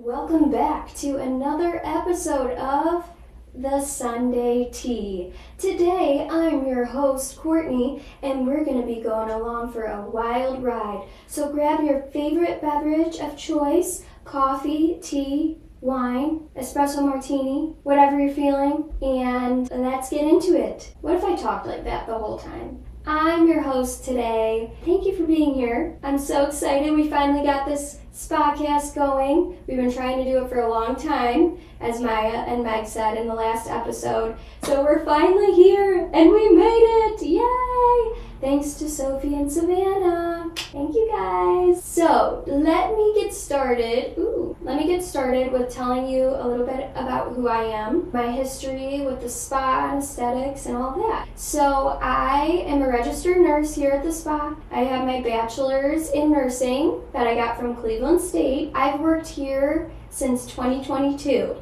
Welcome back to another episode of The Sunday Tea. Today I'm your host Courtney and we're going to be going along for a wild ride. So grab your favorite beverage of choice, coffee, tea, wine, espresso martini, whatever you're feeling, and let's get into it. What if I talked like that the whole time? I'm your host today. Thank you for being here. I'm so excited we finally got this Spacast going. We've been trying to do it for a long time, as Maya and Meg said in the last episode. So we're finally here and we made it! Yay! Thanks to Sophie and Savannah. Thank you guys. So let me get started with telling you a little bit about who I am, my history with the spa and aesthetics and all that. So I am a registered nurse here at the spa. I have my bachelor's in nursing that I got from Cleveland State. I've worked here since 2022.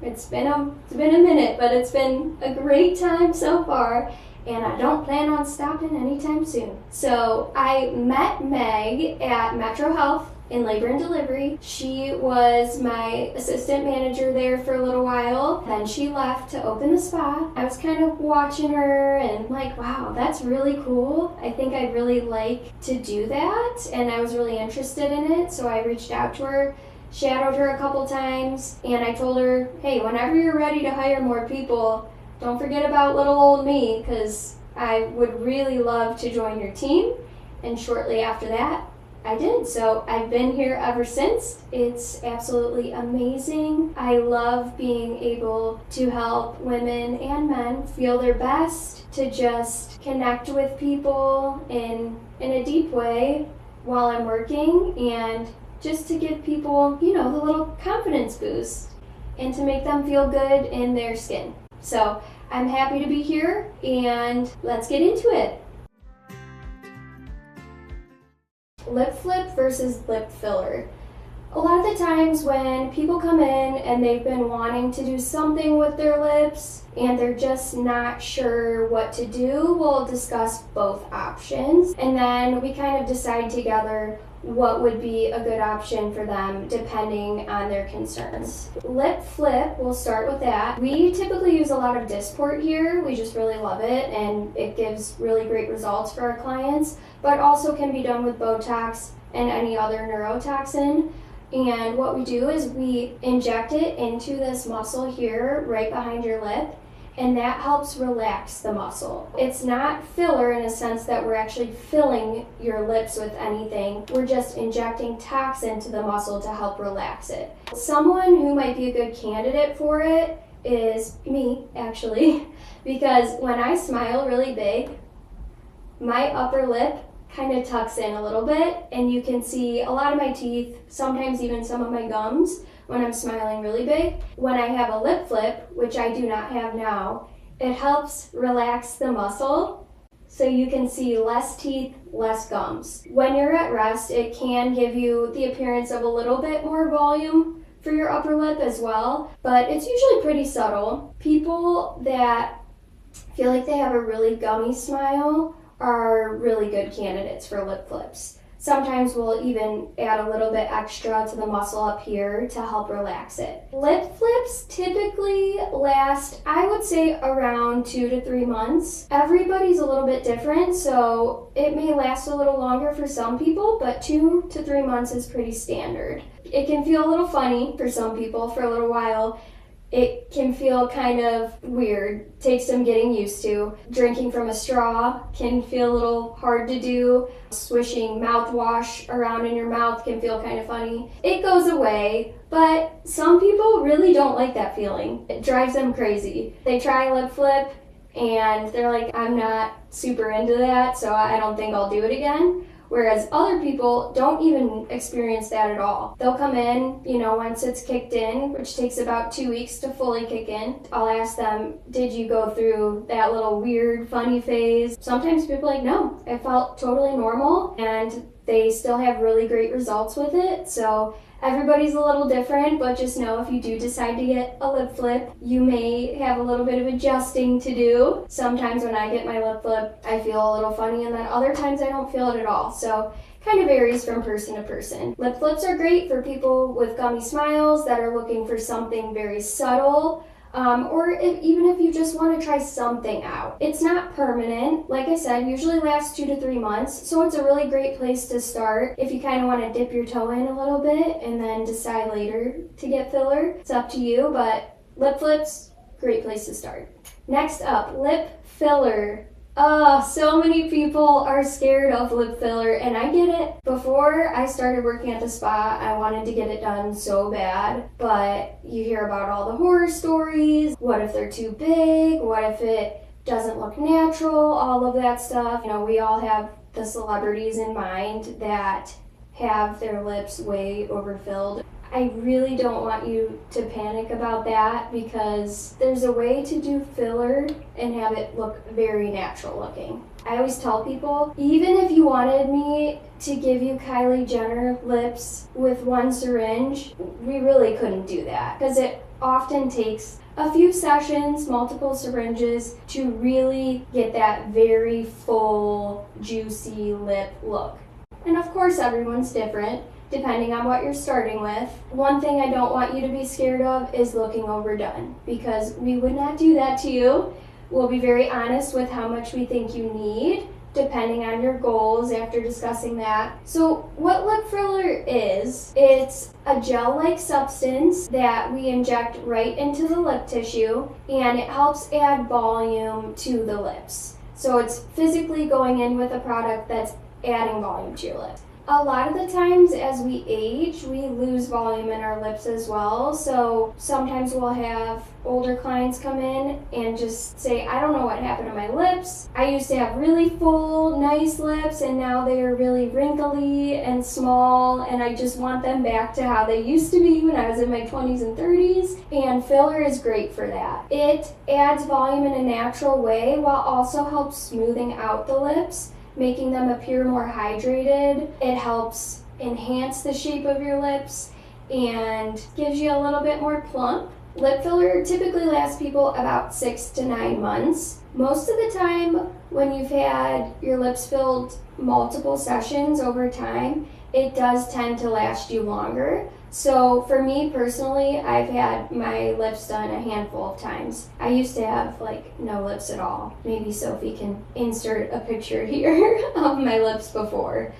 It's been a minute, but it's been a great time so far. And I don't plan on stopping anytime soon. So I met Meg at Metro Health in labor and delivery. She was my assistant manager there for a little while. Then she left to open the spa. I was kind of watching her and like, wow, that's really cool. I think I'd really like to do that. And I was really interested in it. So I reached out to her, shadowed her a couple times, and I told her, hey, whenever you're ready to hire more people, don't forget about little old me, because I would really love to join your team. And shortly after that, I did. So I've been here ever since. It's absolutely amazing. I love being able to help women and men feel their best, to just connect with people in a deep way while I'm working, and just to give people, the little confidence boost and to make them feel good in their skin. So I'm happy to be here, and let's get into it. Lip flip versus lip filler. A lot of the times when people come in and they've been wanting to do something with their lips and they're just not sure what to do, we'll discuss both options, and then we kind of decide together what would be a good option for them depending on their concerns. Lip flip, we'll start with that. We typically use a lot of Dysport here. We just really love it and it gives really great results for our clients, but also can be done with Botox and any other neurotoxin. And what we do is we inject it into this muscle here right behind your lip, and that helps relax the muscle. It's not filler in a sense that we're actually filling your lips with anything. We're just injecting toxin to the muscle to help relax it. Someone who might be a good candidate for it is me, actually, because when I smile really big, my upper lip kind of tucks in a little bit, and you can see a lot of my teeth, sometimes even some of my gums, when I'm smiling really big. When I have a lip flip, which I do not have now, it helps relax the muscle so you can see less teeth, less gums. When you're at rest, it can give you the appearance of a little bit more volume for your upper lip as well, but it's usually pretty subtle. People that feel like they have a really gummy smile are really good candidates for lip flips. Sometimes we'll even add a little bit extra to the muscle up here to help relax it. Lip flips typically last, I would say, around 2 to 3 months. Everybody's a little bit different, so it may last a little longer for some people, but 2 to 3 months is pretty standard. It can feel a little funny for some people for a little while. It can feel kind of weird, takes some getting used to. Drinking from a straw can feel a little hard to do. Swishing mouthwash around in your mouth can feel kind of funny. It goes away, but some people really don't like that feeling. It drives them crazy. They try a lip flip and they're like, I'm not super into that, so I don't think I'll do it again. Whereas other people don't even experience that at all. They'll come in, once it's kicked in, which takes about 2 weeks to fully kick in. I'll ask them, did you go through that little weird, funny phase? Sometimes people are like, no, it felt totally normal, and they still have really great results with it. So everybody's a little different, but just know if you do decide to get a lip flip, you may have a little bit of adjusting to do. Sometimes when I get my lip flip, I feel a little funny, and then other times I don't feel it at all. So kind of varies from person to person. Lip flips are great for people with gummy smiles that are looking for something very subtle, or even if you just want to try something out. It's not permanent. Like I said, usually lasts 2 to 3 months, so it's a really great place to start if you kind of want to dip your toe in a little bit and then decide later to get filler. It's up to you, but lip flips, great place to start. Next up, lip filler. So many people are scared of lip filler, and I get it. Before I started working at the spa, I wanted to get it done so bad, but you hear about all the horror stories. What if they're too big? What if it doesn't look natural? All of that stuff. You know, we all have the celebrities in mind that have their lips way overfilled. I really don't want you to panic about that, because there's a way to do filler and have it look very natural looking. I always tell people, even if you wanted me to give you Kylie Jenner lips with one syringe, we really couldn't do that, because it often takes a few sessions, multiple syringes, to really get that very full, juicy lip look. And of course, everyone's different, depending on what you're starting with. One thing I don't want you to be scared of is looking overdone, because we would not do that to you. We'll be very honest with how much we think you need, depending on your goals after discussing that. So what lip filler is, it's a gel-like substance that we inject right into the lip tissue, and it helps add volume to the lips. So it's physically going in with a product that's adding volume to your lips. A lot of the times as we age, we lose volume in our lips as well. So sometimes we'll have older clients come in and just say, I don't know what happened to my lips. I used to have really full, nice lips, and now they are really wrinkly and small, and I just want them back to how they used to be when I was in my 20s and 30s. And filler is great for that. It adds volume in a natural way while also helps smoothing out the lips, making them appear more hydrated. It helps enhance the shape of your lips and gives you a little bit more plump. Lip filler typically lasts people about 6 to 9 months. Most of the time when you've had your lips filled multiple sessions over time, it does tend to last you longer. So for me personally, I've had my lips done a handful of times. I used to have like no lips at all. Maybe Sophie can insert a picture here of my lips before.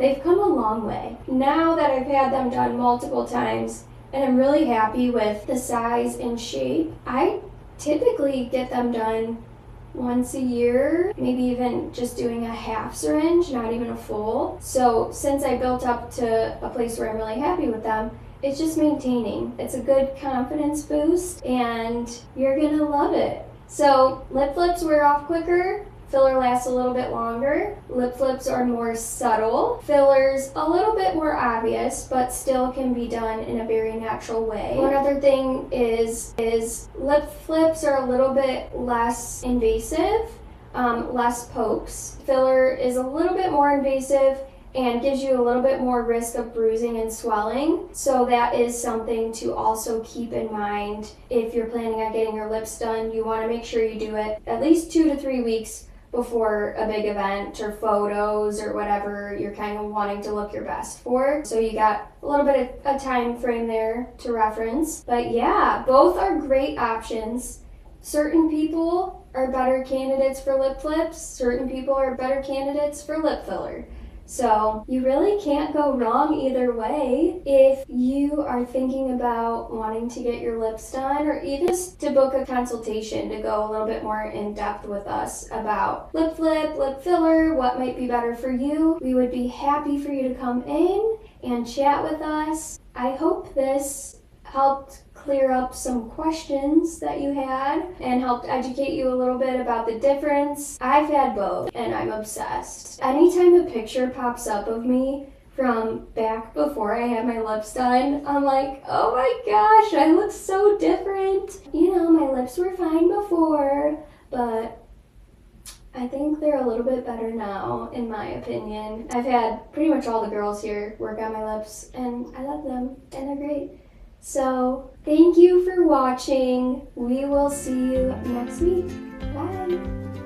They've come a long way. Now that I've had them done multiple times and I'm really happy with the size and shape, I typically get them done once a year, maybe even just doing a half syringe, not even a full. So since I built up to a place where I'm really happy with them, it's just maintaining. It's a good confidence boost, and you're gonna love it. So lip flips wear off quicker, filler lasts a little bit longer. Lip flips are more subtle. Fillers a little bit more obvious, but still can be done in a very natural way. One other thing is lip flips are a little bit less invasive, less pokes. Filler is a little bit more invasive and gives you a little bit more risk of bruising and swelling. So that is something to also keep in mind if you're planning on getting your lips done. You want to make sure you do it at least 2 to 3 weeks before a big event or photos or whatever you're kind of wanting to look your best for. So you got a little bit of a time frame there to reference. But yeah, both are great options. Certain people are better candidates for lip flips. Certain people are better candidates for lip filler. So you really can't go wrong either way. If you are thinking about wanting to get your lips done, or even just to book a consultation to go a little bit more in depth with us about lip flip, lip filler, what might be better for you, we would be happy for you to come in and chat with us. I hope this helped clear up some questions that you had and helped educate you a little bit about the difference. I've had both and I'm obsessed. Anytime a picture pops up of me from back before I had my lips done, I'm like, oh my gosh, I look so different. You know, my lips were fine before, but I think they're a little bit better now, in my opinion. I've had pretty much all the girls here work on my lips, and I love them, and they're great. So, thank you for watching. We will see you next week. Bye!